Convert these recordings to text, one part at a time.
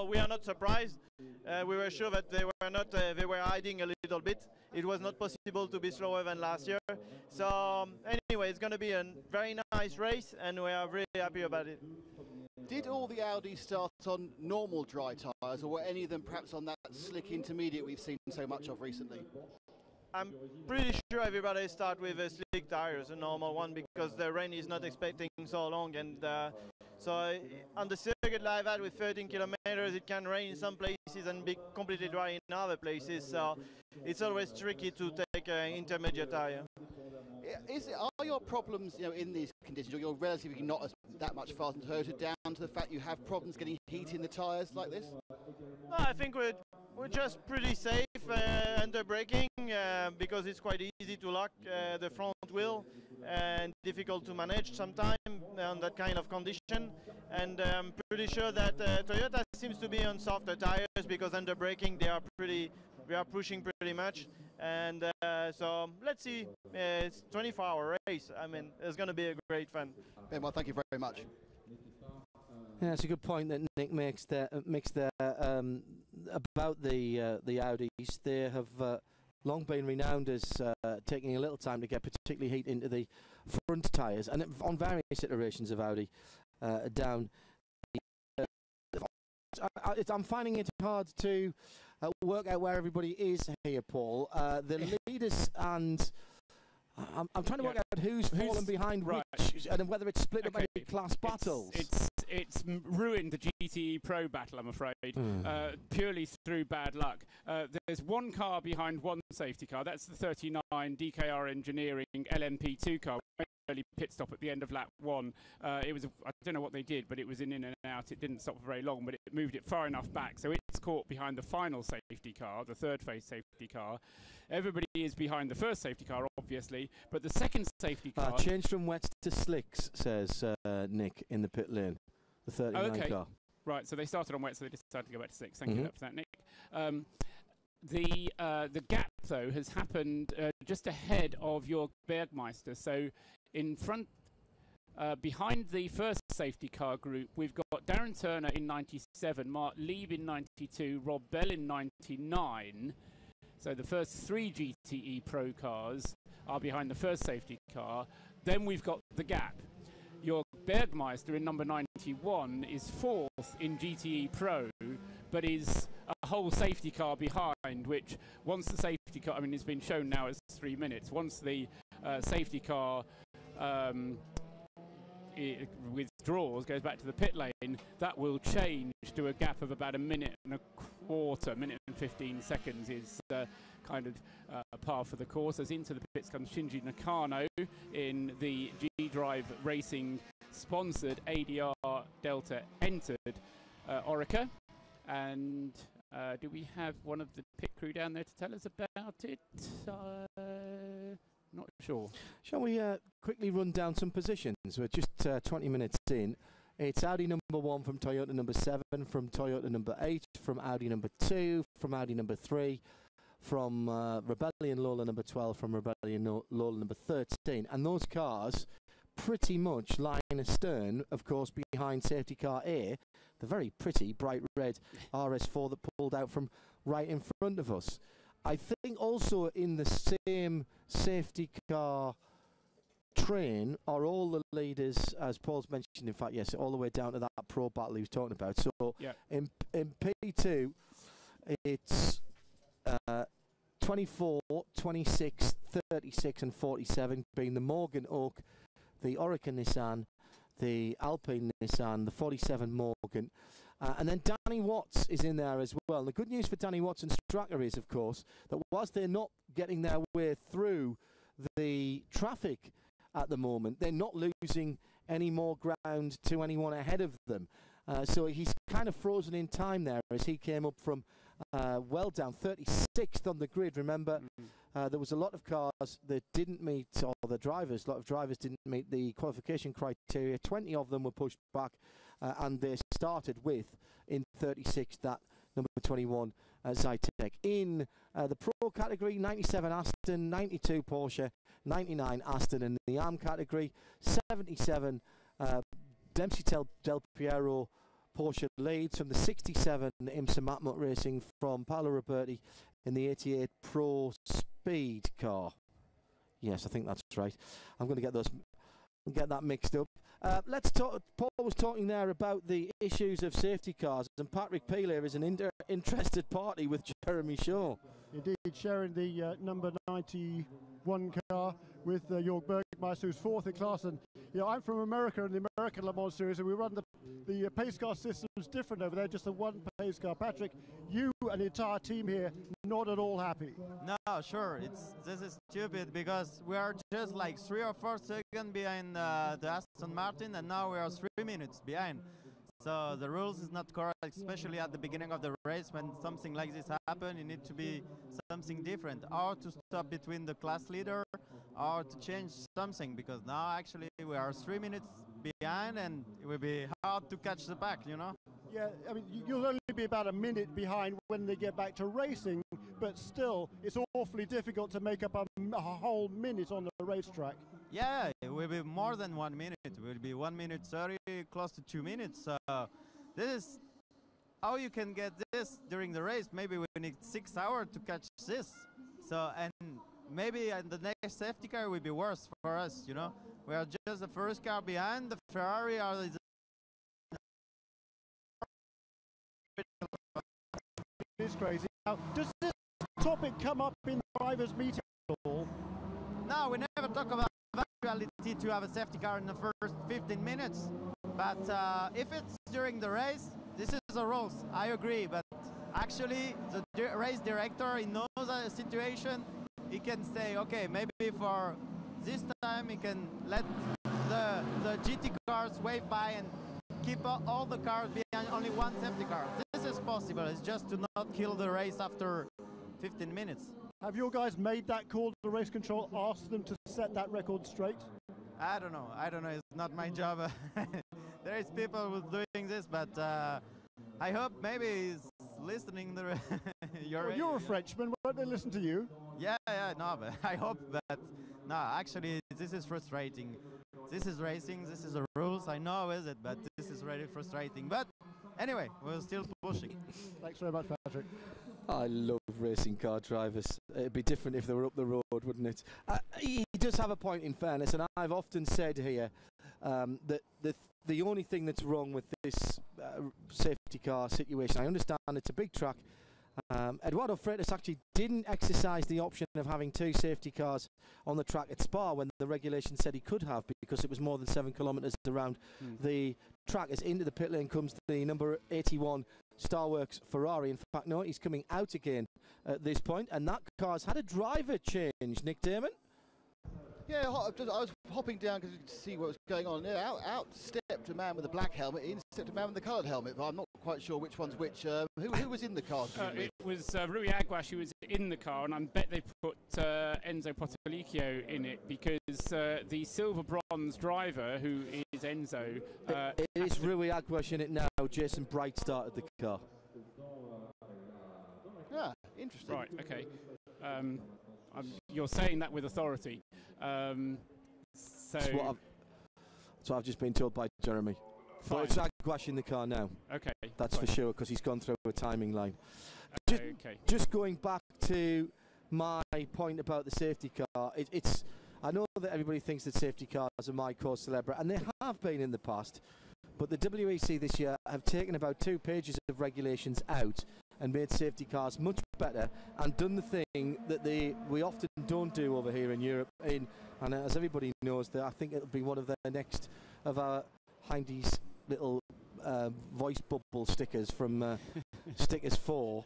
we are not surprised. We were sure that they were not. They were hiding a little bit. It was not possible to be slower than last year. So anyway, it's going to be a very nice race, and we are really happy about it. Did all the Audi start on normal dry tyres, or were any of them perhaps on that slick intermediate we've seen so much of recently? I'm pretty sure everybody start with a slick tires, a normal one, because the rain is not expecting so long, and so on the circuit like that with 13 kilometers, it can rain in some places and be completely dry in other places. So it's always tricky to take an intermediate tire. Are your problems, in these conditions, you're relatively not that much faster than Toyota, down to the fact you have problems getting heat in the tyres like this? No, I think we're just pretty safe under braking because it's quite easy to lock the front wheel and difficult to manage sometimes on that kind of condition. And I'm pretty sure that Toyota seems to be on softer tires because under braking they are pushing pretty much. And so let's see. It's a 24-hour race. I mean, it's going to be a great fun. Ben, well, thank you very much. Yeah, it's a good point that Nick makes there about the Audis. They have long been renowned as taking a little time to get particularly heat into the front tyres, and on various iterations of Audi down. I'm finding it hard to work out where everybody is here, Paul. The leaders and I'm trying to work out who's fallen behind which, and whether it's split up into class battles. It's ruined the GTE Pro battle, I'm afraid, purely through bad luck. There's one car behind one safety car. That's the 39 DKR Engineering LMP2 car. Early pit stop at the end of lap 1. It was I don't know what they did, but it was in and out. It didn't stop for very long, but it moved it far enough back, so it's caught behind the final safety car, the third phase safety car. Everybody is behind the first safety car, obviously, but the second safety car changed from wets to slicks, says Nick in the pit lane. The 39 car. Right, so they started on wet, so they decided to go back to slicks. Thank you for that, Nick. The gap, though, has happened just ahead of your Bergmeister. So in front, behind the first safety car group, we've got Darren Turner in 97, Mark Lieb in 92, Rob Bell in 99. So the first 3 GTE Pro cars are behind the first safety car. Then we've got the gap. Your Bergmeister in number 91 is 4th in GTE Pro, but is a whole safety car behind, which once the safety car, I mean, it's been shown now as 3 minutes, once the safety car withdraws, goes back to the pit lane, that will change to a gap of about 1.25 minutes, 1 minute and 15 seconds is kind of par for the course. As into the pits comes Shinji Nakano in the G-Drive Racing sponsored ADR Delta entered Orica. And do we have one of the pit crew down there to tell us about it? Not sure. Shall we quickly run down some positions? We're just 20 minutes in. It's Audi number 1 from Toyota number 7, from Toyota number 8, from Audi number 2, from Audi number 3, from Rebellion Lola number 12, from Rebellion Lola number 13. And those cars pretty much line astern, of course, behind safety car A, the very pretty bright red RS4 that pulled out from right in front of us. I think also in the same safety car train are all the leaders, as Paul's mentioned, in fact, yes, all the way down to that pro battle he was talking about. So in P2, it's 24, 26, 36 and 47, being the Morgan Oak, the Orica Nissan, the Alpine Nissan, the 47 Morgan. And then Danny Watts is in there as well. And the good news for Danny Watts and Stracker is, of course, that whilst they're not getting their way through the traffic at the moment, they're not losing any more ground to anyone ahead of them. So he's kind of frozen in time there as he came up from well down, 36th on the grid. Remember, there was a lot of cars that didn't meet, or a lot of drivers didn't meet the qualification criteria. 20 of them were pushed back, and they started with, in 36, that number 21 Zytek. In the Pro category, 97 Aston, 92 Porsche, 99 Aston. In the ARM category, 77 Dempsey Del Piero Porsche leads from the 67 IMSA Matmut Racing from Paolo Roberti in the 88 Pro Speed car. Yes, I think that's right. I'm going to get that mixed up. Let's talk. Paul was talking there about the issues of safety cars, and Patrick Peeler is an interested party with Jeremy Shaw. Indeed, sharing the number 91 car with Jörg Bergmeister, who's fourth in class. And I'm from America, and the American Le Mans series, and we run the pace car system's different over there, just a one pace car. Patrick, you and the entire team here not at all happy. No, sure, this is stupid because we are just like 3 or 4 seconds behind the Aston Martin, and now we are 3 minutes behind. So the rules is not correct, especially at the beginning of the race. When something like this happens, you need to be something different, or to stop between the class leader, or to change something, because now actually we are 3 minutes behind and it will be hard to catch the back, you know? Yeah, I mean, you'll only be about a minute behind when they get back to racing, but still, it's awfully difficult to make up a whole minute on the racetrack. Yeah, it will be more than 1 minute. It will be 1 minute 30, close to 2 minutes. This is how you can get this during the race. Maybe we need 6 hours to catch this. So, and maybe the next safety car will be worse for us, you know? We are just the first car behind. The Ferrari are It's crazy. Now, does this topic come up in the drivers' meeting at all? No, we never talk about the actuality to have a safety car in the first 15 minutes. But if it's during the race, this is the rules. I agree. But actually, the race director, he knows the situation. He can say, okay, maybe for this time he can let the GT cars wave by and keep all the cars behind only one safety car. This is possible. It's just to not kill the race after 15 minutes. Have your guys made that call to the race control, asked them to set that record straight? I don't know. It's not my job. There is people who's doing this, but I hope maybe he's listening to you're a Frenchman. Won't they listen to you? Yeah, no, but I hope that. No, actually, this is frustrating. This is racing. This is the rules. I know, is it? But this is really frustrating. But anyway, we're still pushing. Thanks very much, Patrick. I love racing car drivers. It'd be different if they were up the road, wouldn't it? He does have a point, in fairness, and I've often said here that the only thing that's wrong with this safety car situation, I understand it's a big track. Eduardo Freitas actually didn't exercise the option of having 2 safety cars on the track at Spa when the regulation said he could have, because it was more than 7 kilometres around the track. As into the pit lane comes the number 81 Starworks Ferrari. In fact, no, he's coming out again at this point, and that car's had a driver change. Nick Damon? Yeah, I was hopping down to see what was going on. Yeah, out stepped a man with a black helmet, in stepped a man with a coloured helmet, but I'm not quite sure which one's which. Who was in the car? It was Rui Aguas who was in the car, and I bet they put Enzo Potolicchio in it because the silver bronze driver, who is Enzo... it is Rui Aguas in it now. Jason Bright started the car. Yeah, interesting. Right, okay. You're saying that with authority. That's what I've just been told by Jeremy. Fine. But it's Aguas in the car now. Okay. That's fine. for sure, because he's gone through a timing line. Okay. Just going back to my point about the safety car, it's. I know that everybody thinks that safety cars are my cause célèbre, and they have been in the past. But the WEC this year have taken about 2 pages of regulations out and made safety cars much better and done the thing that we often don't do over here in Europe. And as everybody knows, I think it'll be one of the next of our Hindy's little voice bubble stickers from Stickers 4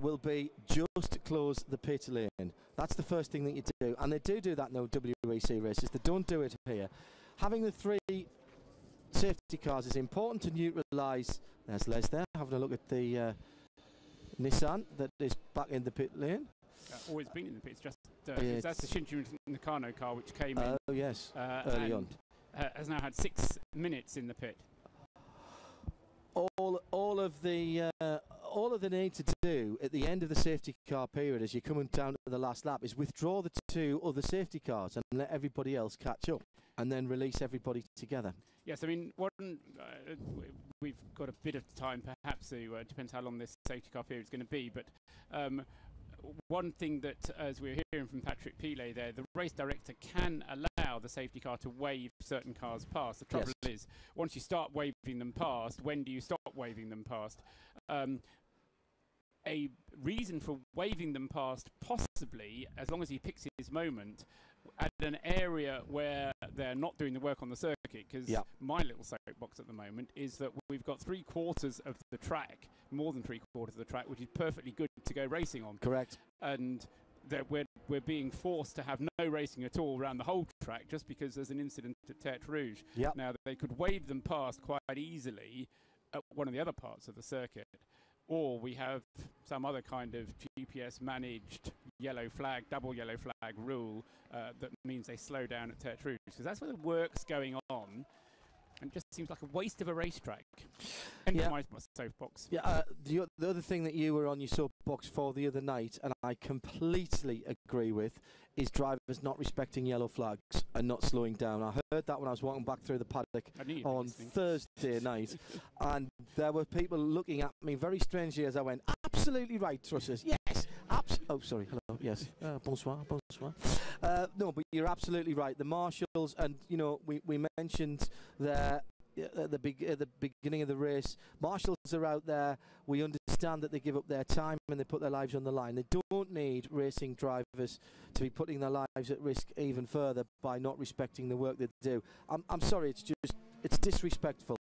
will be just close the pit lane. That's the first thing that you do, and they do that in WEC races. They don't do it here. Having the 3 safety cars is important to neutralise. There's Les there having a look at the Nissan that is back in the pit lane. Always been in the pits, just that's the Shinji Nakano car which came in. Oh yes, early on. Has now had 6 minutes in the pit. All of all they need to do at the end of the safety car period, as you're coming down to the last lap, is withdraw the 2 other safety cars and let everybody else catch up, and then release everybody together. Yes, I mean, we've got a bit of time, perhaps, to depends how long this safety car period is going to be, but one thing that, as we're hearing from Patrick Pilet there, the race director can allow the safety car to wave certain cars past. The trouble is, once you start waving them past, when do you stop waving them past? A reason for waving them past, possibly, as long as he picks his moment, at an area where they're not doing the work on the circuit, because my little soapbox at the moment is that we've got 3/4 of the track, more than 3/4 of the track, which is perfectly good to go racing on. Correct. And that we're being forced to have no racing at all around the whole track just because there's an incident at Tertre Rouge. Yep. Now, they could wave them past quite easily at one of the other parts of the circuit, or we have some other kind of GPS-managed yellow flag, double yellow flag rule that means they slow down at Tertre Rouge, because that's where the work's going on, and it just seems like a waste of a racetrack. My soapbox. Yeah, the other thing that you were on your soapbox for the other night, and I completely agree with, is drivers not respecting yellow flags and not slowing down. I heard that when I was walking back through the paddock on Thursday night, and there were people looking at me very strangely as I went, absolutely right, Trussers, yes, oh, sorry, hello, yes, bonsoir, bonsoir. No, but you're absolutely right. The marshals, and, you know, we mentioned there at the beginning of the race, marshals are out there. We understand that they give up their time and they put their lives on the line. They don't need racing drivers to be putting their lives at risk even further by not respecting the work they do. I'm sorry, it's disrespectful.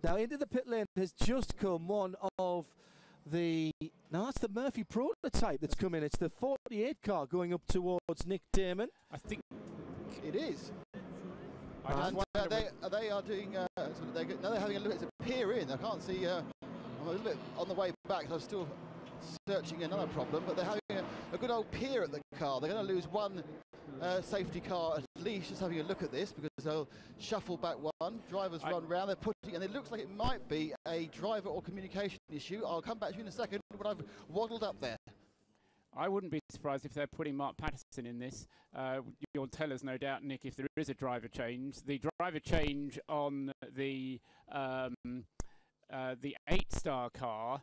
Now, into the pit lane has just come one of that's the Murphy prototype that's come in. It's the 48 car going up towards Nick Damon. I think it is. They are doing. They're having a look. It's a peer in. I can't see. I'm a little bit on the way back. So I'm still searching another problem. But they're having a good old peer at the car. They're going to lose one safety car at least. Just having a look at this, because they'll shuffle back one. Drivers run round. They're putting, and it looks like it might be a driver or communication issue. I'll come back to you in a second when I've waddled up there. I wouldn't be surprised if they're putting Mark Patterson in this. You'll tell us, no doubt, Nick, if there is a driver change. The driver change on the 8-star car,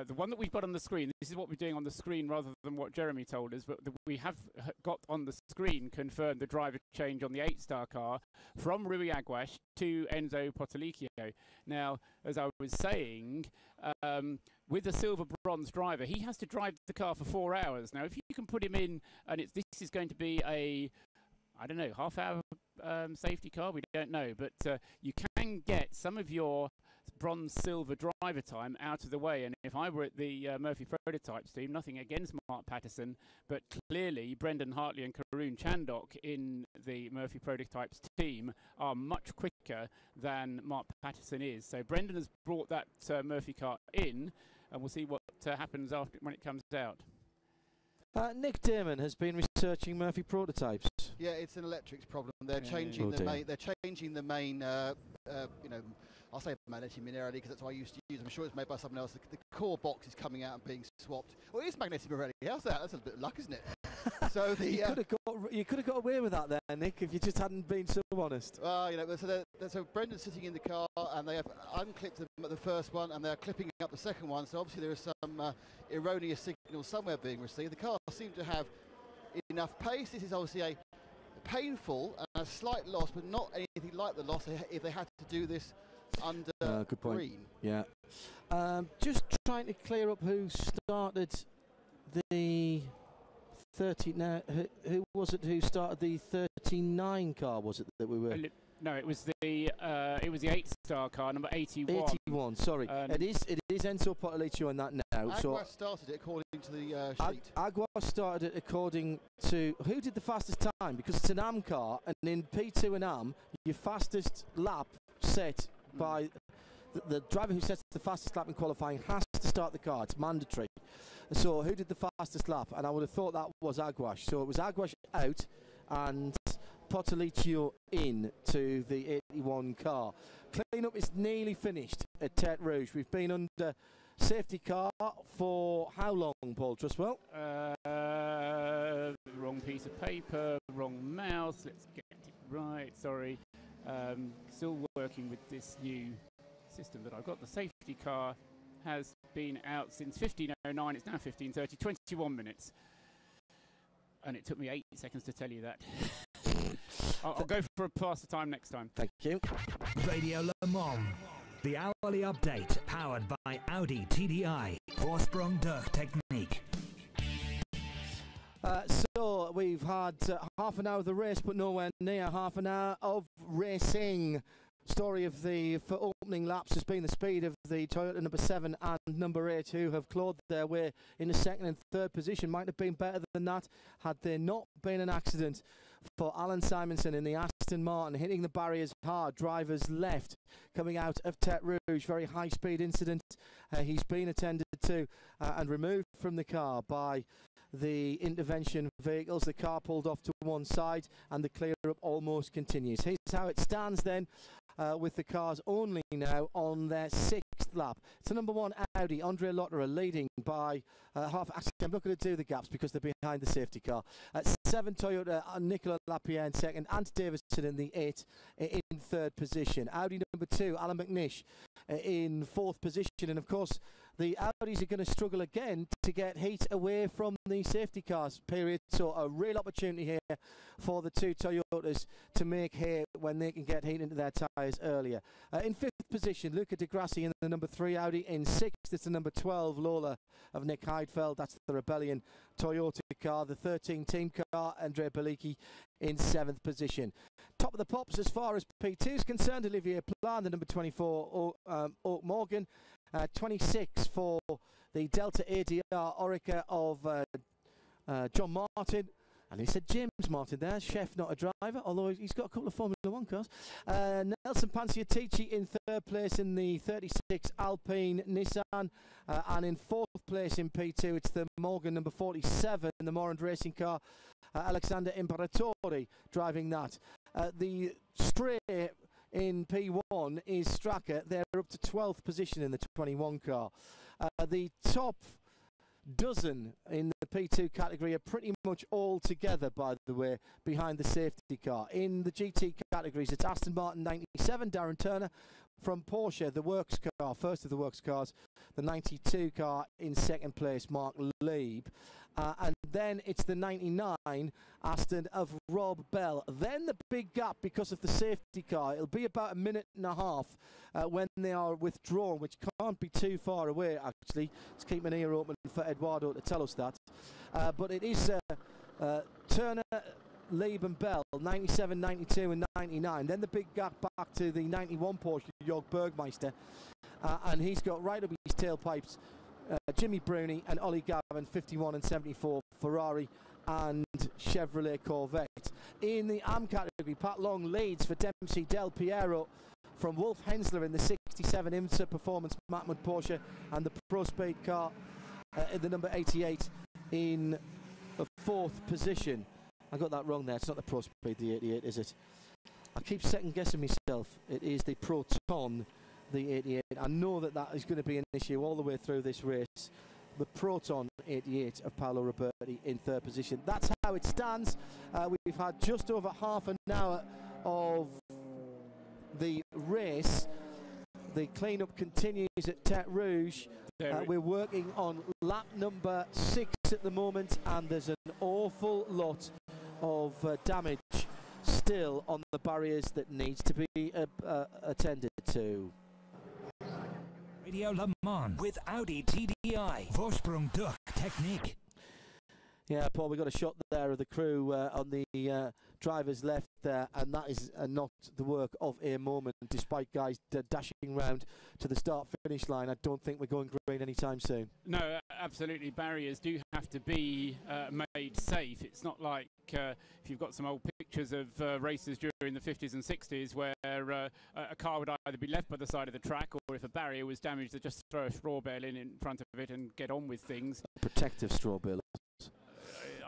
the one that we've got on the screen, this is what we're doing on the screen rather than what Jeremy told us, but we have got on the screen confirmed the driver change on the 8-star car from Rui Aguas to Enzo Potolicchio. Now, as I was saying, with a silver bronze driver, he has to drive the car for 4 hours. Now, if you can put him in, and this is going to be a, I don't know, half-hour safety car, we don't know, but you can get some of your bronze-silver driver time out of the way. And if I were at the Murphy Prototypes team, nothing against Mark Patterson, but clearly Brendan Hartley and Karun Chandok in the Murphy Prototypes team are much quicker than Mark Patterson is. So Brendan has brought that Murphy car in, and we'll see what happens after when it comes out. Nick Damon has been researching Murphy Prototypes. Yeah, it's an electrics problem. They're changing the main. They're changing the main. You know, I'll say magnetic Minarelli because that's what I used to use. I'm sure it's made by someone else. The core box is coming out and being swapped. Well, it is magnetic Minarelli. How's that? That's a bit of luck, isn't it? So you could have got away with that there, Nick, if you just hadn't been so honest. Well, you know, so Brendan's sitting in the car, and they have unclipped the first one, and they're clipping up the second one. So obviously there is some erroneous signal somewhere being received. The car seems to have enough pace. This is obviously a painful and a slight loss, but not anything like the loss if they had to do this under good point. green. Yeah. Just trying to clear up who started the 30. Now, who was it who started the 39 car? Was it that we were? No, it was the 8-star car, number 81. 81. Sorry, it is Enzo Potolicchio on that now. Aguas started it according to the sheet. Aguas started it according to who did the fastest time, because it's an AM car, and in P2 and AM, your fastest lap set by the driver who sets the fastest lap in qualifying has to start the car. It's mandatory. So who did the fastest lap? And I would have thought that was Aguas. So it was Aguas out and Potolicchio in to the 81 car. Clean-up is nearly finished at Tertre Rouge. We've been under Safety car for how long, Paul Trustwell? Wrong piece of paper, wrong mouse. Let's get it right. Sorry. Still working with this new system that I've got. The safety car has been out since 15:09. It's now 15:30. 21 minutes. And it took me 8 seconds to tell you that. I'll go for a pass the time next time. Thank you. Radio Le Mans. The hourly update powered by Audi TDI. Vorsprung durch Technik. So we've had half an hour of the race, but nowhere near half an hour of racing. Story of the opening laps has been the speed of the Toyota number 7 and number 8, who have clawed their way in the second and third position. Might have been better than that had there not been an accident for Alan Simonson in the Aston Martin, hitting the barriers hard. Drivers left, coming out of Tete Rouge. Very high speed incident. He's been attended to and removed from the car by the intervention vehicles. The car pulled off to one side and the clear up almost continues. Here's how it stands then, with the cars only now on their 6th lap. It's the number 1 Audi, Andre Lotterer, leading by half. Actually, I'm not going to do the gaps because they're behind the safety car. 7 Toyota, Nicola Lapierre in 2nd, Ant Davison in the 8 in 3rd position. Audi number 2, Alan McNish in 4th position, and of course the Audis are going to struggle again to get heat away from the safety cars, period. So a real opportunity here for the 2 Toyotas to make hay when they can get heat into their tyres earlier. In 5th position, Luca Di Grassi in the number 3 Audi. In 6th, it's the number 12 Lola of Nick Heidfeld. That's the Rebellion Toyota car. The 13 team car, Andrea Bellicchi in 7th position. Top of the pops as far as P2 is concerned, Olivier Plan, the number 24 Oak Morgan. 26 for the Delta ADR Orica of John Martin. And he said James Martin there, chef, not a driver, although he's got a couple of Formula 1 cars. Nelson Panciatici in 3rd place in the 36 Alpine Nissan. And in 4th place in P2, it's the Morgan number 47, the Morand racing car. Alexander Imperatori driving that. The Stray in P1 is Straka. They're up to 12th position in the 21 car. The top dozen in the P2 category are pretty much all together, by the way, behind the safety car. In the GT categories, it's Aston Martin 97, Darren Turner. From Porsche, the works car, first of the works cars, the 92 car in 2nd place, Mark Lieb. And then it's the 99 Aston of Rob Bell. Then the big gap because of the safety car. It'll be about a minute and a half when they are withdrawn, which can't be too far away, actually. Let's keep an ear open for Eduardo to tell us that. But it is Turner, Lieb and Bell, 97, 92 and 99. Then the big gap back to the 91 Porsche, Jörg Bergmeister. And he's got right up his tailpipes Jimmy Bruni and Ollie Gavin, 51 and 74 Ferrari and Chevrolet Corvette. In the AM category, Pat Long leads for Dempsey Del Piero from Wolf Hensler in the 67 IMSA Performance Matmut Porsche, and the Pro Speed car in the number 88 in the 4th position. I got that wrong there. It's not the Pro Speed, the 88, is it? I keep second guessing myself. It is the Proton, the 88. I know that that is going to be an issue all the way through this race. The Proton 88 of Paolo Roberti in 3rd position. That's how it stands. We've had just over half an hour of the race. The clean-up continues at Tete Rouge. We're working on lap number 6 at the moment, and there's an awful lot of damage still on the barriers that needs to be attended to. Radio Le Mans with Audi TDI. Vorsprung durch Technik. Yeah, Paul, we got a shot there of the crew on the driver's left there, and that is not the work of a moment. Despite guys dashing round to the start-finish line, I don't think we're going green anytime soon. No, absolutely. Barriers do have to be made safe. It's not like if you've got some old pictures of races during the 50s and 60s where a car would either be left by the side of the track, or if a barrier was damaged, they'd just throw a straw bale in front of it and get on with things. A protective straw bale.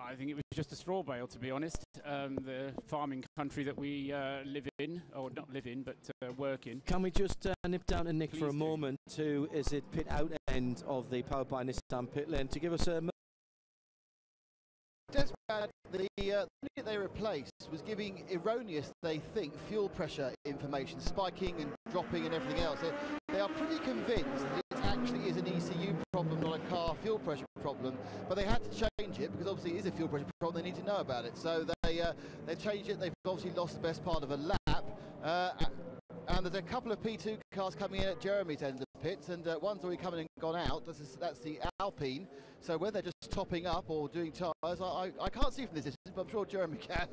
I think it was just a straw bale, to be honest. The farming country that we live in, or not live in, but work in. Can we just nip down to Nick for a moment, who is at pit out end of the powered by Nissan pit lane to give us a... The unit they replaced was giving erroneous, they think, fuel pressure information, spiking and dropping and everything else. They are pretty convinced that it actually is an ECU problem, not a car fuel pressure problem, but they had to change it because obviously it is a fuel pressure problem. They need to know about it, so they changed it. They've obviously lost the best part of a lap, and there's a couple of P2 cars coming in at Jeremy's end of the pits, and one's already come in and gone out. That's the Alpine. So whether they're just topping up or doing tyres, I can't see from this distance, but I'm sure Jeremy can.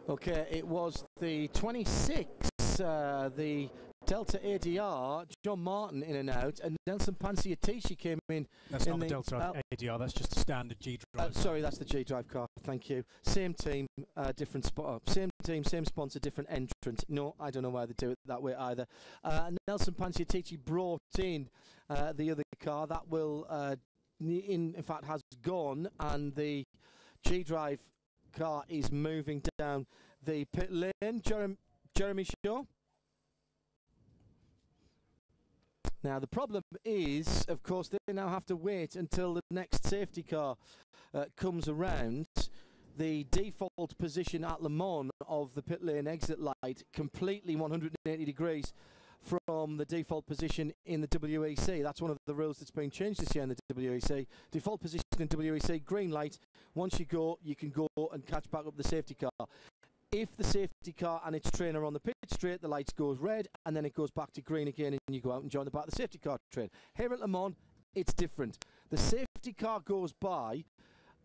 Okay, it was the 26, the Delta ADR, John Martin in and out, and Nelson Panciatici came in. That's not the Delta ADR, that's just a standard G-Drive. Sorry, that's the G-Drive car, thank you. Same team, different spot. Same team, same sponsor, different entrant. No, I don't know why they do it that way either. Nelson Panciatici brought in the other car. That will, in fact, has gone, and the G-Drive car is moving down the pit lane. Jeremy Shaw. Now the problem is, of course, they now have to wait until the next safety car comes around. The default position at Le Mans of the pit lane exit light completely 180 degrees from the default position in the WEC. That's one of the rules that's been changed this year in the WEC. Default position in WEC, green light. Once you go, you can go and catch back up the safety car. If the safety car and its train are on the pit straight, the lights goes red, and then it goes back to green again, and you go out and join the back of the safety car train. Here at Le Mans, it's different. The safety car goes by,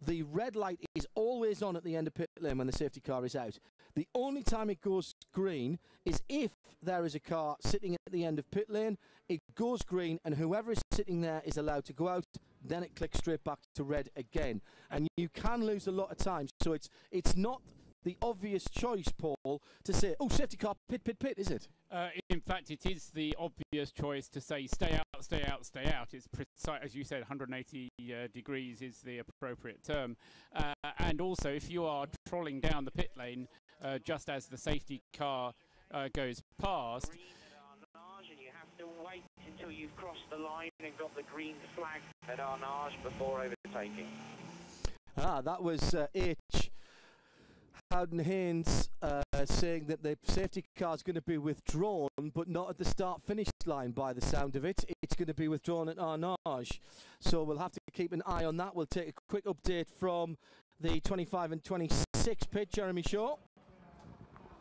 the red light is always on at the end of pit lane when the safety car is out. The only time it goes green is if there is a car sitting at the end of pit lane, it goes green, and whoever is sitting there is allowed to go out, then it clicks straight back to red again. And you can lose a lot of time, so it's not the obvious choice, Paul, to say, oh, safety car, pit, pit, pit, is it? In fact, it is the obvious choice to say stay out, stay out, stay out. It's precise, as you said, 180 degrees is the appropriate term. And also, if you are trolling down the pit lane just as the safety car goes past, and you have to wait until you've crossed the line and got the green flag at Arnage before overtaking. That was H. Howden Haynes saying that the safety car is going to be withdrawn, but not at the start-finish line by the sound of it. It's going to be withdrawn at Arnage. So we'll have to keep an eye on that. We'll take a quick update from the 25 and 26 pit. Jeremy Shaw.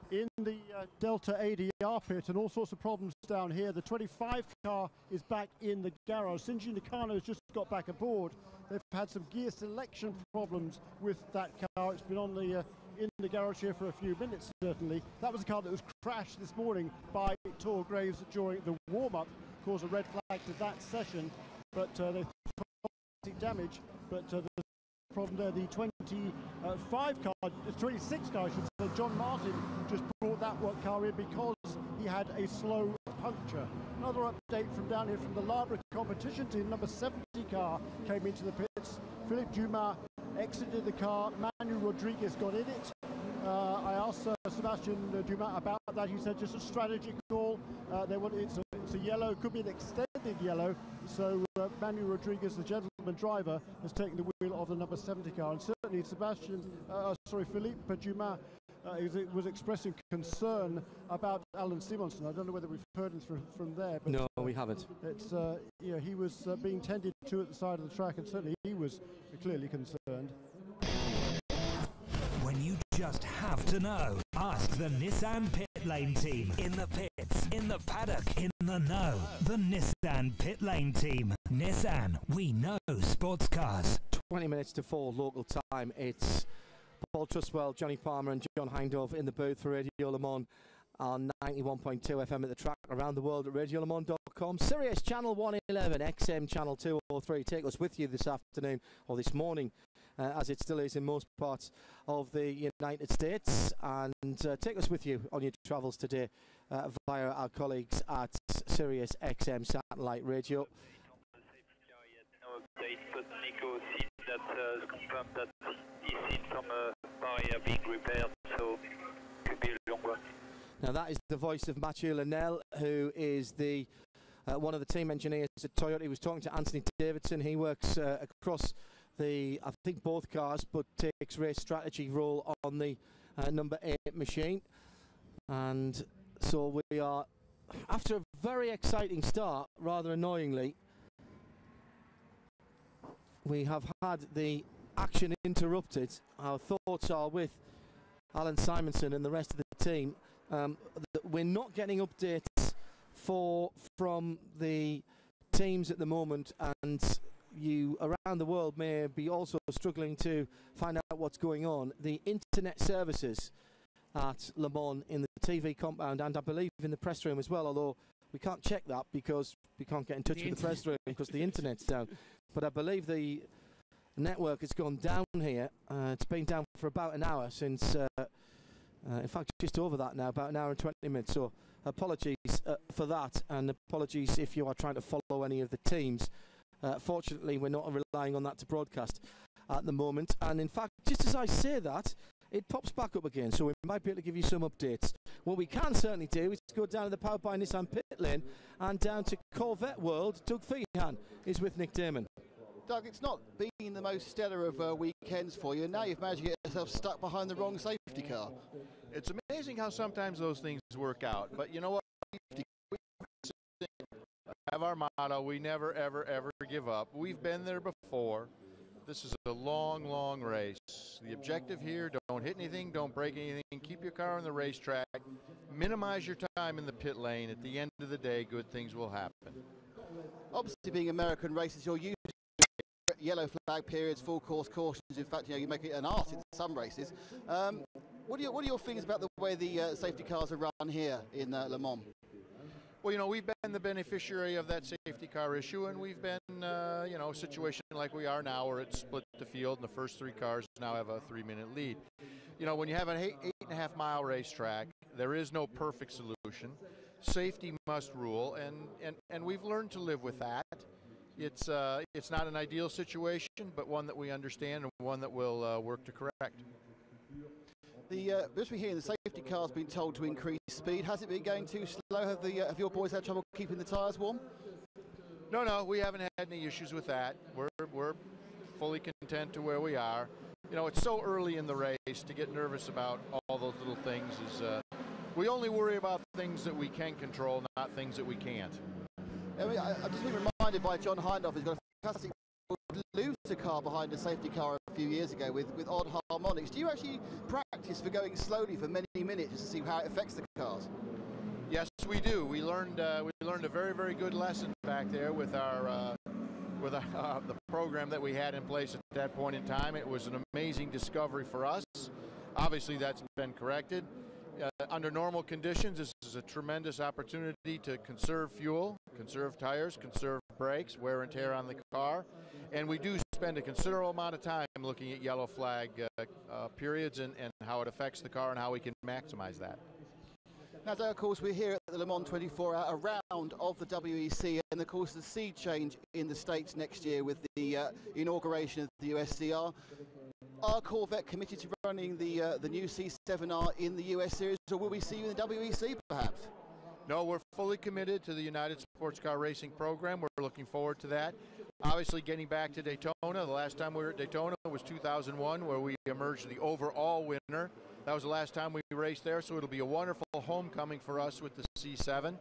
In the Delta ADR pit, and all sorts of problems down here. The 25 car is back in the garage. Shinji Nakano has just got back aboard. They've had some gear selection problems with that car. It's been on the in the garage here for a few minutes, certainly. That was a car that was crashed this morning by Tor Graves during the warm-up, caused a red flag to that session, but they thought damage, but the problem there, the 25 car, the 26 car, I should say, John Martin just brought that one car in because he had a slow puncture. Another update from down here from the Labra competition team, number 70 car came into the pits. Philippe Dumas exited the car, Manu Rodriguez got in it. I asked Sebastian Dumas about that. He said just a strategy call. It's a yellow, could be an extended yellow. So Manu Rodriguez, the gentleman driver, has taken the wheel of the number 70 car. And certainly Philippe Dumas was expressing concern about Alan Simonson. I don't know whether we've heard it from there. But no, we haven't. It's he was being tended to at the side of the track, and certainly he was clearly concerned. When you just have to know, ask the Nissan pit lane team. In the pits, in the paddock, in the know. The Nissan pit lane team. Nissan, we know sports cars. 20 minutes to 4 local time. It's Paul Trustwell, Johnny Palmer and John Hindove in the booth for Radio Le Mans on 91.2 FM at the track, around the world at radiolemans.com. Sirius Channel 111, XM Channel 203. Take us with you this afternoon, or this morning, as it still is in most parts of the United States, and take us with you on your travels today via our colleagues at Sirius XM Satellite Radio. No update, but Nico sees that confirmed that he's seen some barrier being repaired, so could be a long one. Now that is the voice of Mathieu Lenel, who is the one of the team engineers at Toyota. He was talking to Anthony Davidson. He works across the, I think, both cars, but takes race strategy role on the number 8 machine. And so we are, after a very exciting start, rather annoyingly, we have had the action interrupted. Our thoughts are with Alan Simonson and the rest of the team. We're not getting updates from the teams at the moment, and you around the world may be also struggling to find out what's going on. The internet services at Le Mans in the TV compound, and I believe in the press room as well, although we can't check that because we can't get in touch with the press room because the internet's down. But I believe the network has gone down here. It's been down for about an hour since, in fact, just over that now, about an hour and 20 minutes. So apologies for that, and apologies if you are trying to follow any of the teams. Fortunately, we're not relying on that to broadcast at the moment. And in fact, just as I say that, it pops back up again, so we might be able to give you some updates. What we can certainly do is go down to the Powered by Nissan pit lane and down to Corvette World. Doug Feehan is with Nick Damon. Doug, it's not been the most stellar of weekends for you, and now you've managed to get yourself stuck behind the wrong safety car. It's amazing how sometimes those things work out, but you know what? We have our motto, we never, ever, ever give up. We've been there before. This is a long, long race. The objective here, don't hit anything, don't break anything, keep your car on the racetrack, minimize your time in the pit lane. At the end of the day, good things will happen. Obviously, being American races, you're used to yellow flag periods, full course cautions. In fact, you know, you make it an art in some races. What are your feelings about the way the safety cars are run here in Le Mans? Well, you know, we've been the beneficiary of that safety car issue, and we've been, you know, a situation like we are now where it's split the field and the first 3 cars now have a 3-minute lead. You know, when you have an 8.5-mile racetrack, there is no perfect solution. Safety must rule, and we've learned to live with that. It's not an ideal situation, but one that we understand and one that we'll work to correct. As we hear, the safety car's been told to increase speed. Has it been going too slow? Have your boys had trouble keeping the tyres warm? No, we haven't had any issues with that. We're fully content to where we are. You know, it's so early in the race to get nervous about all those little things. We only worry about things that we can control, not things that we can't. I've just been reminded by John Hindhaugh, who's got a fantastic Loser car behind a safety car a few years ago with odd harmonics. Do you actually practice for going slowly for many minutes to see how it affects the cars? Yes, we do. We learned a very, very good lesson back there with our the program that we had in place at that point in time. It was an amazing discovery for us. Obviously, that's been corrected. Under normal conditions, this is a tremendous opportunity to conserve fuel, conserve tires, conserve brakes, wear and tear on the car. And we do spend a considerable amount of time looking at yellow flag periods and how it affects the car and how we can maximize that. Now, of course, we're here at the Le Mans 24-hour round of the WEC, and of course the seed change in the States next year with the inauguration of the USCR. Are Corvette committed to running the new C7R in the US Series, or will we see you in the WEC perhaps? No, we're fully committed to the United Sports Car Racing program. We're looking forward to that. Obviously, getting back to Daytona, the last time we were at Daytona was 2001, where we emerged the overall winner. That was the last time we raced there, so it'll be a wonderful homecoming for us with the C7.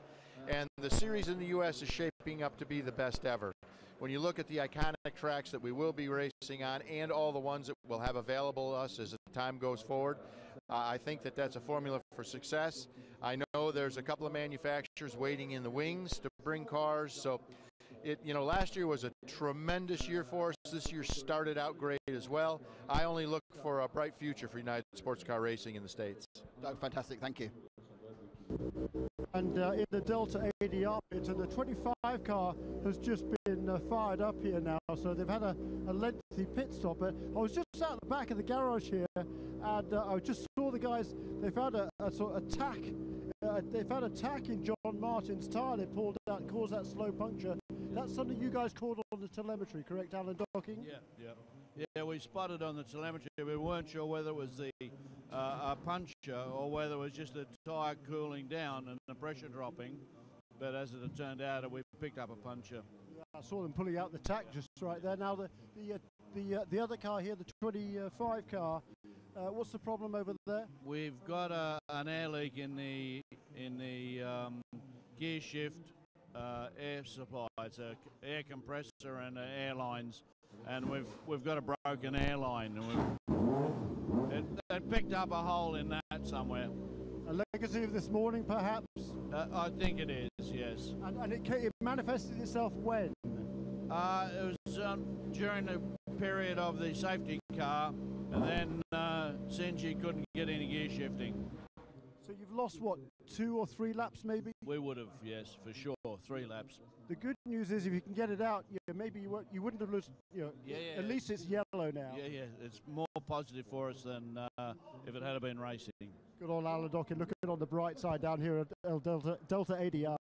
And the series in the U.S. is shaping up to be the best ever. When you look at the iconic tracks that we will be racing on and all the ones that we'll have available to us as the time goes forward, I think that that's a formula for success. I know there's a couple of manufacturers waiting in the wings to bring cars, so last year was a tremendous year for us. This year started out great as well. I only look for a bright future for United Sports Car Racing in the States. Doug, fantastic, thank you. And in the Delta ADR pit, and the 25 car has just been fired up here now, so they've had a lengthy pit stop. But I was just out the back of the garage here, and I just saw the guys. They found a sort of tack. They found a tack in John Martin's tyre. They pulled out, caused that slow puncture. That's something you guys caught on the telemetry, correct, Alan Docking? Yeah, we spotted on the telemetry. We weren't sure whether it was a puncture or whether it was just the tyre cooling down and the pressure dropping. But as it turned out, we've picked up a puncher. I saw them pulling out the tack just right there. Now the other car here, the 25 car, what's the problem over there? We've got an air leak in the gear shift air supply. It's a air compressor and air lines, and we've got a broken air line, and it picked up a hole in that somewhere. A legacy of this morning, perhaps? I think it is, yes. And it manifested itself when? It was during the period of the safety car, and then Sinji couldn't get any gear shifting. So you've lost, what, 2 or 3 laps maybe? We would have, yes, for sure, 3 laps. The good news is if you can get it out, maybe you wouldn't have lost, at least it's yellow now. Yeah, it's more positive for us than if it had been racing. Good old Alan Dockin looking on the bright side down here at Delta ADR.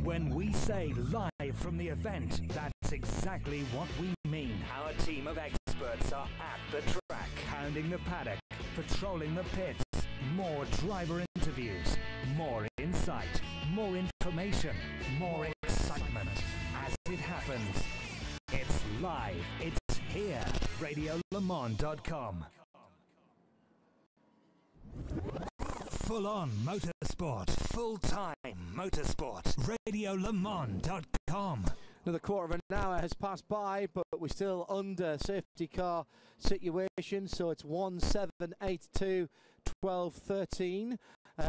When we say live from the event, that's exactly what we mean. Our team of experts are at the track, pounding the paddock, patrolling the pits. More driver interviews, more insight, more information, more excitement. As it happens, it's live, it's here. RadioLeMans.com. Full-on motorsport, full-time motorsport. RadioLeMans.com. Another quarter of an hour has passed by, but we're still under safety car situation, so it's 1-7-8-2. 12-13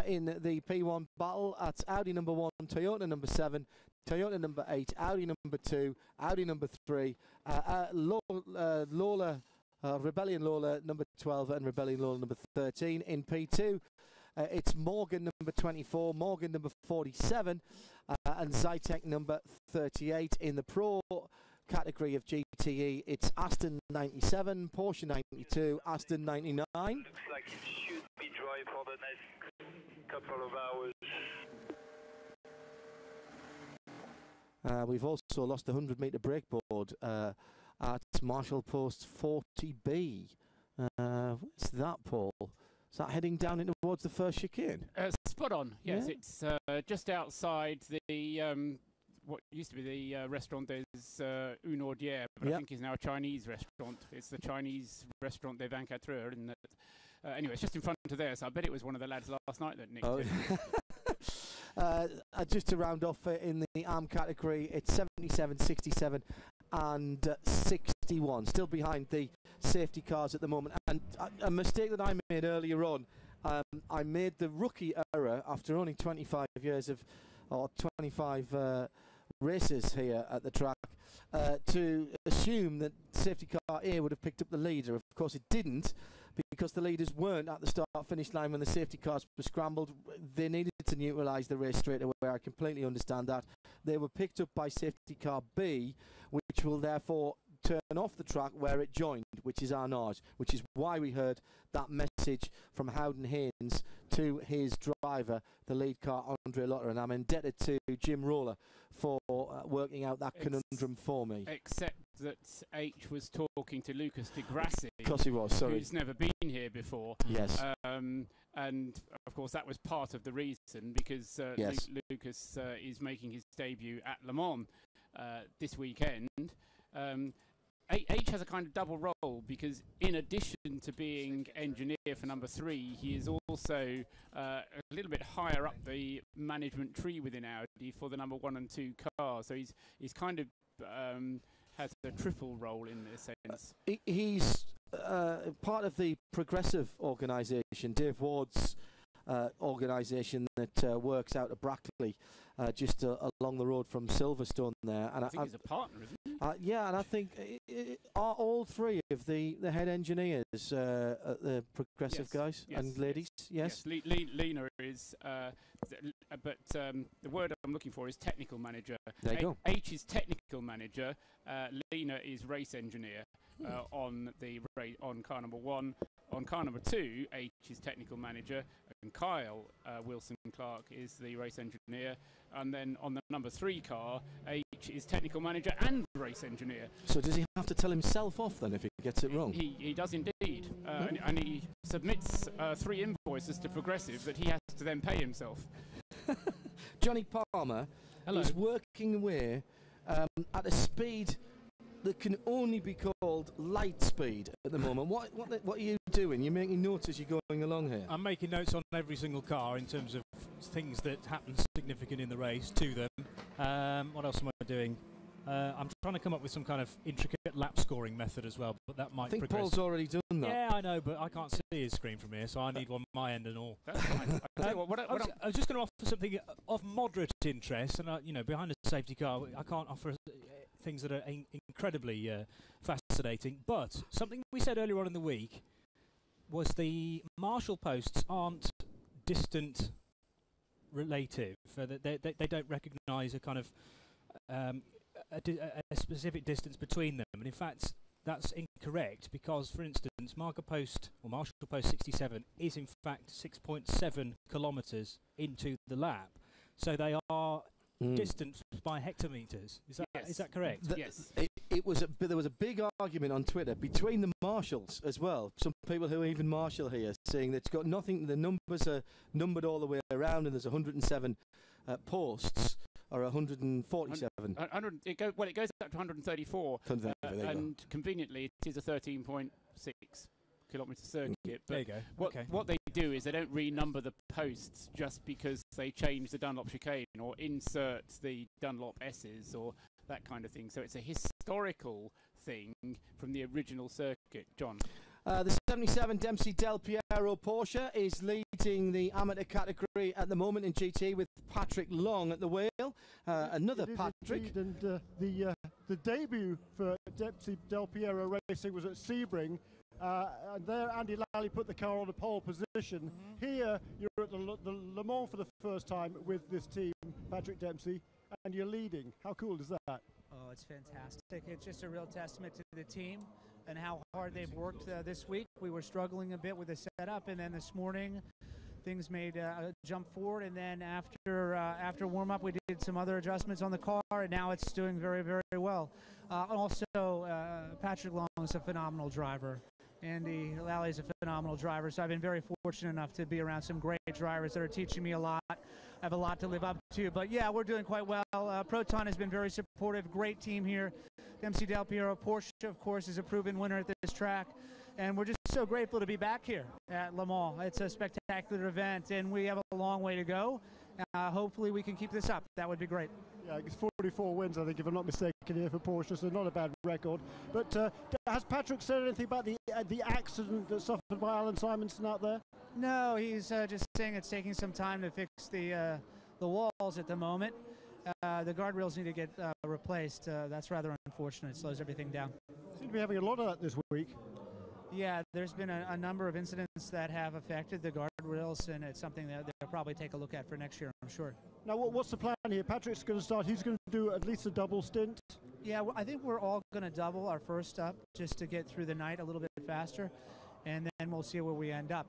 in the P1 battle. That's Audi number 1, Toyota number 7, Toyota number 8, Audi number 2, Audi number 3, Rebellion Lawler number 12 and Rebellion Lawler number 13 in P2. It's Morgan number 24, Morgan number 47 and Zytek number 38 in the Pro category of GTE. It's Aston 97, Porsche 92, Aston 99. Looks like it should be dry for the next couple of hours. We've also lost a 100-metre brake board at Marshall Post 40B. What's that, Paul? Is that heading down in towards the first chicane? Spot on, yes. Yeah. It's just outside the what used to be the restaurant des Unaudières, but I think is now a Chinese restaurant. It's the Chinese restaurant des 24 Heures, isn't it? Anyway, it's just in front of there, so I bet it was one of the lads last night that nicked it. Just to round off in the ARM category, it's 77, 67 and 61, still behind the safety cars at the moment. And a mistake that I made earlier on, I made the rookie error after only 25 years of, or 25 races here at the track, to assume that safety car A would have picked up the leader. Of course it didn't, because the leaders weren't at the start-finish line when the safety cars were scrambled. They needed to neutralise the race straight away. I completely understand that. They were picked up by safety car B, which will therefore turn off the track where it joined, which is Arnage, which is why we heard that message from Howden Haynes to his driver, the lead car, Andre Lotter, and I'm indebted to Jim Roller for working out that conundrum for me. Except that H was talking to Lucas de Grassi, because he was, sorry, who's never been here before. Yes. And of course that was part of the reason, because yes. Lucas is making his debut at Le Mans this weekend. H has a kind of double role, because in addition to being engineer for number 3, he is also a little bit higher up the management tree within Audi for the number 1 and 2 cars. So he's kind of has a triple role in this sense. He's part of the progressive organisation, Dave Ward's organisation that works out of Brackley, just along the road from Silverstone there. And I think he's a partner, isn't he? Yeah, and I think are all 3 of the head engineers the progressive guys and ladies? Yes. Lena is, but the word I'm looking for is technical manager. There you go. H is technical manager. Lena is race engineer on car number 1. On car number 2, H is technical manager, and Kyle Wilson-Clark is the race engineer. And then on the number 3 car, H is technical manager and race engineer. So does he have to tell himself off then if he gets it wrong? He does indeed, and he submits 3 invoices to Progressive that he has to then pay himself. Johnny Palmer Hello. is working away at a speed that can only be called light speed at the moment. What are you doing? You're making notes as you're going along here? I'm making notes on every single car in terms of things that happen significant in the race to them. What else am I doing? I'm trying to come up with some kind of intricate lap scoring method as well, but that might I think progress. Paul's already done that. Yeah, I know, but I can't see his screen from here, so I need one on my end and all. That's fine. I tell you what I was just going to offer something of moderate interest, and you know, behind a safety car, I can't offer things that are incredibly fascinating. But something we said earlier on in the week was the marshal posts aren't distant relative. They don't recognise a kind of a specific distance between them, and in fact that's incorrect, because for instance marshal post 67 is in fact 6.7 kilometres into the lap, so they are distant by hectometres. Is that correct? Yes. There was a big argument on Twitter between the marshals as well. Some people who even marshal here saying that it's got nothing. The numbers are numbered all the way around, and there's 107 posts. Or 147. It goes up to 134. And conveniently, it is a 13.6 kilometre circuit. There you go. What they do is they don't renumber the posts just because they change the Dunlop chicane or insert the Dunlop S's or that kind of thing. So it's a historical thing from the original circuit. John? The 77 Dempsey Del Piero Porsche is leading the amateur category at the moment in GT with Patrick Long at the wheel. Another Patrick. And the debut for Dempsey Del Piero Racing was at Sebring. And there Andy Lally put the car on a pole position. Here you're at the Le Mans for the first time with this team, Patrick Dempsey, and you're leading. How cool is that? Oh, it's fantastic. It's just a real testament to the team and how hard they've worked this week. We were struggling a bit with the setup, and then this morning things made a jump forward, and then after warm-up we did some other adjustments on the car, and now it's doing very, very well. Also, Patrick Long is a phenomenal driver. Andy Lally is a phenomenal driver, so I've been very fortunate enough to be around some great drivers that are teaching me a lot. I have a lot to live up to, but yeah, we're doing quite well. Proton has been very supportive, great team here. Dempsey Del Piero Porsche, of course, is a proven winner at this track, and we're just so grateful to be back here at Le Mans. It's a spectacular event, and we have a long way to go. Hopefully we can keep this up. That would be great. Yeah, it's 44 wins, I think, if I'm not mistaken, here for Porsche, so not a bad record. But has Patrick said anything about the accident that suffered by Alan Simonson out there? No, he's just saying it's taking some time to fix the walls at the moment. The guardrails need to get replaced. That's rather unfortunate. It slows everything down. Seem to be having a lot of that this week. Yeah, there's been a number of incidents that have affected the guardrails, and it's something that they'll probably take a look at for next year, I'm sure. Now, what's the plan here? Patrick's going to start. He's going to do at least a double stint. Yeah, I think we're all going to double our first up just to get through the night a little bit faster, and then we'll see where we end up.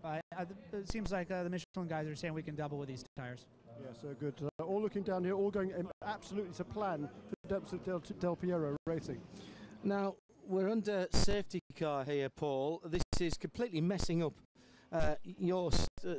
It seems like the Michelin guys are saying we can double with these tires. Yeah, so good. All looking down here, all going absolutely to plan for Dempsey Del Piero Racing. Now, we're under safety car here, Paul. This is completely messing up your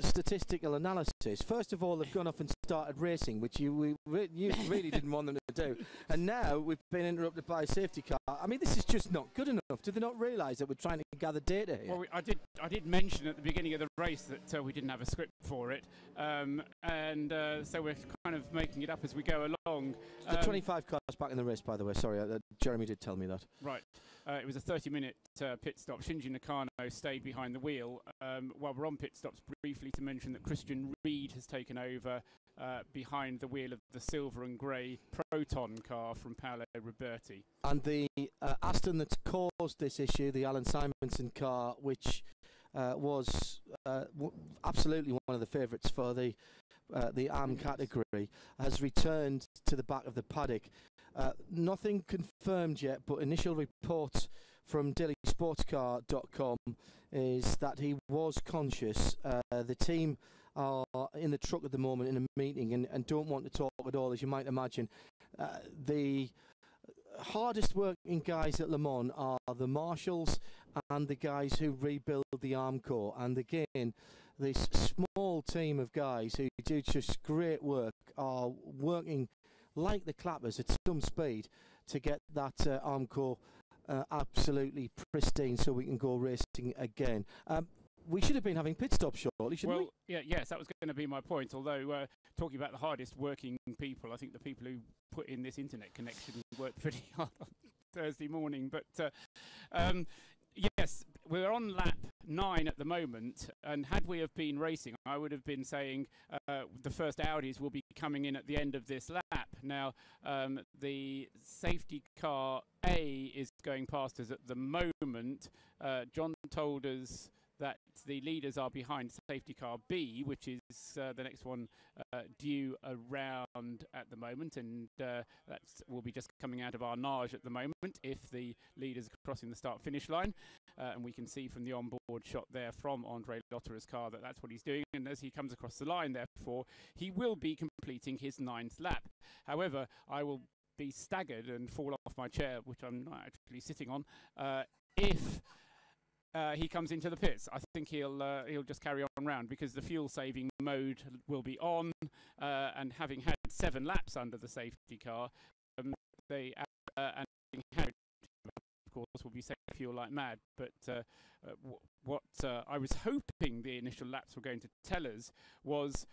statistical analysis. First of all, they've gone off and started racing, which you really didn't want them to do. And now we've been interrupted by a safety car. I mean, this is just not good enough. Do they not realise that we're trying to gather data here? Well, I did mention at the beginning of the race that we didn't have a script for it, so we're kind of making it up as we go along. The 25 cars back in the race, by the way. Sorry, Jeremy did tell me that. Right. It was a 30-minute pit stop. Shinji Nakano stayed behind the wheel. While we're on pit stops, briefly to mention that Christian Reed has taken over behind the wheel of the silver and grey Proton car from Paolo Roberti. And the Aston that's caused this issue, the Alan Simonson car, which was absolutely one of the favourites for the AM category, has returned to the back of the paddock. Nothing confirmed yet, but initial reports from dailysportscar.com is that he was conscious. The team are in the truck at the moment in a meeting and don't want to talk at all, as you might imagine. The hardest working guys at Le Mans are the marshals and the guys who rebuild the Armcorps. And again, this small team of guys who do just great work are working like the clappers, at some speed to get that Armco absolutely pristine so we can go racing again. We should have been having pit stops shortly, shouldn't we? Well, yes, that was going to be my point. Although, talking about the hardest working people, I think the people who put in this internet connection worked pretty hard on Thursday morning. But yes, we're on lap 9 at the moment, and had we have been racing, I would have been saying the first Audis will be coming in at the end of this lap. Now, the safety car A is going past us at the moment. John told us that the leaders are behind safety car B, which is the next one due around at the moment, and that will be just coming out of our nage at the moment if the leaders are crossing the start-finish line. And we can see from the onboard shot there from Andre Lotterer's car that that's what he's doing, and as he comes across the line, therefore, he will be completing his 9th lap. However, I will be staggered and fall off my chair, which I'm not actually sitting on, if he comes into the pits. I think he'll just carry on round because the fuel saving mode will be on, and having had 7 laps under the safety car, they and having had, of course, will be saving fuel like mad. But what I was hoping the initial laps were going to tell us was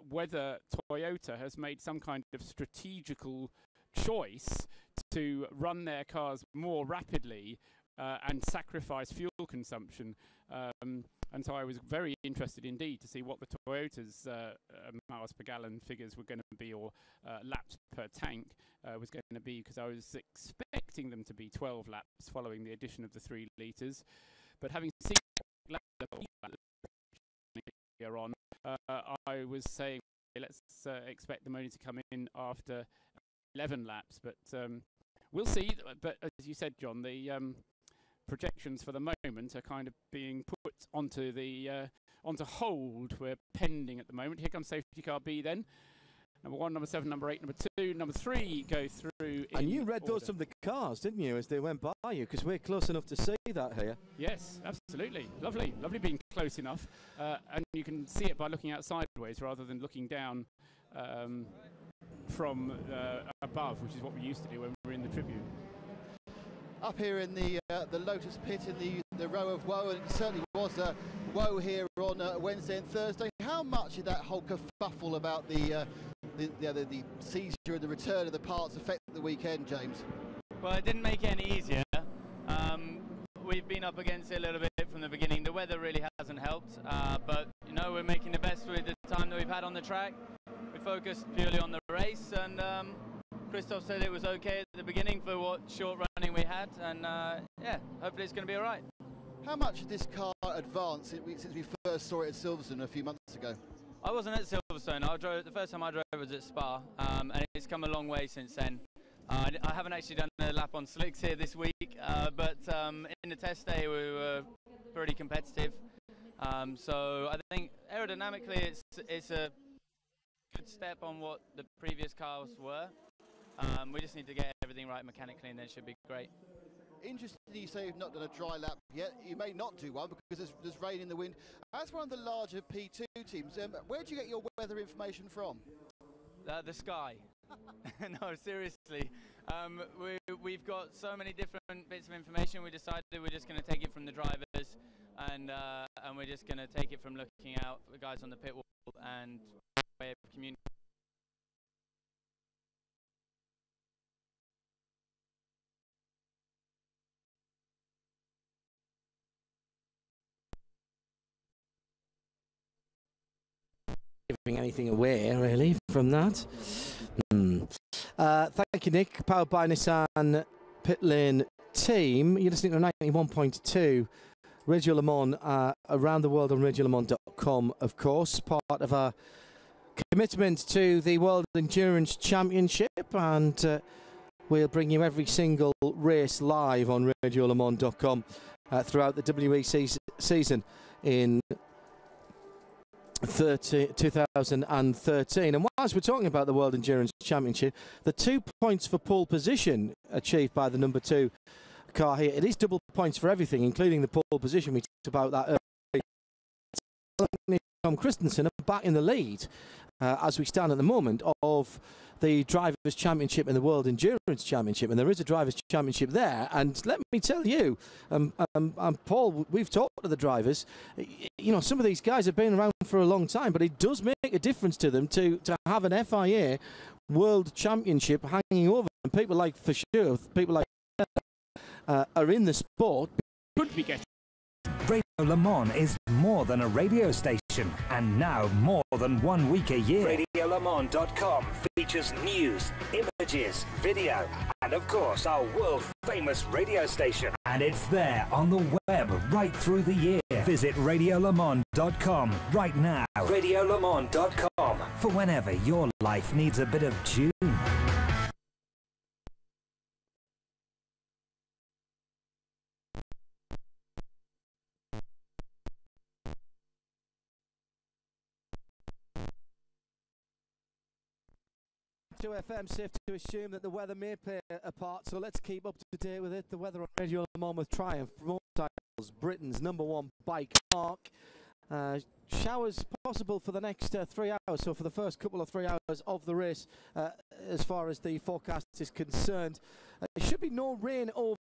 whether Toyota has made some kind of strategical choice to run their cars more rapidly and sacrifice fuel consumption. And so I was very interested indeed to see what the Toyota's miles per gallon figures were going to be, or laps per tank was going to be, because I was expecting them to be 12 laps following the addition of the 3 litres. But having seen earlier on, I was saying let's expect them only to come in after 11 laps. But we'll see. But as you said, John, the projections for the moment are kind of being put onto the onto hold. We're pending at the moment. Here comes safety car B then. Number 1, number 7, number 8, number 2, number 3 go through. And you read those from the cars, didn't you, as they went by you? Because we're close enough to see that here. Yes, absolutely. Lovely, lovely being close enough. And you can see it by looking out sideways rather than looking down from above, which is what we used to do when we were in the Tribune. Up here in the Lotus pit in the row of woe, and it certainly was a woe here on Wednesday and Thursday. How much did that whole kerfuffle about the seizure and the return of the parts affect the weekend, James? Well, it didn't make it any easier. We've been up against it a little bit from the beginning. The weather really hasn't helped, but you know, we're making the best with the time that we've had on the track. We focused purely on the race, and Christoph said it was okay at the beginning for what short running we had, and yeah, hopefully it's going to be all right. How much did this car advance since we first saw it at Silverstone a few months ago? I wasn't at Silverstone. The first time I drove was at Spa, and it's come a long way since then. I haven't actually done a lap on slicks here this week, but in the test day we were pretty competitive. So I think aerodynamically it's a good step on what the previous cars were. We just need to get everything right mechanically, and then it should be great. Interesting you say you've not done a dry lap yet. You may not do one because there's rain in the wind. As one of the larger P2 teams, where do you get your weather information from? The sky. No, seriously. We've got so many different bits of information. We decided we're just going to take it from the drivers, and we're just going to take it from looking out the guys on the pit wall and way of communicating. Giving anything away, really, from that. Thank you, Nick. Powered by Nissan Pit Lane Team. You're listening to 91.2 Radio Le Mans, around the world on radiolemans.com, of course. Part of our commitment to the World Endurance Championship, and we'll bring you every single race live on radiolemans.com throughout the WEC season in 2013. And whilst we're talking about the World Endurance Championship, the 2 points for pole position achieved by the number 2 car here, it is double points for everything, including the pole position. We talked about that earlier. Tom Christensen back in the lead, as we stand at the moment, of the Drivers' Championship and the World Endurance Championship, and there is a Drivers' Championship there. And let me tell you, Paul, we've talked to the drivers. You know, some of these guys have been around for a long time, but it does make a difference to them to have an FIA World Championship hanging over them. And people like, for sure, people like are in the sport. Could we get Radio Le Mans is more than a radio station, and now more than 1 week a year. RadioLeMans.com features news, images, video, and of course our world-famous radio station. And it's there on the web right through the year. Visit RadioLeMans.com right now. RadioLeMans.com for whenever your life needs a bit of tune. FM, safe to assume that the weather may play a part, so let's keep up to date with it. The weather on Radio Le Mans with Triumph, motorcycles, Britain's #1 bike park. Showers possible for the next 3 hours, so for the first couple of 3 hours of the race, as far as the forecast is concerned. There should be no rain over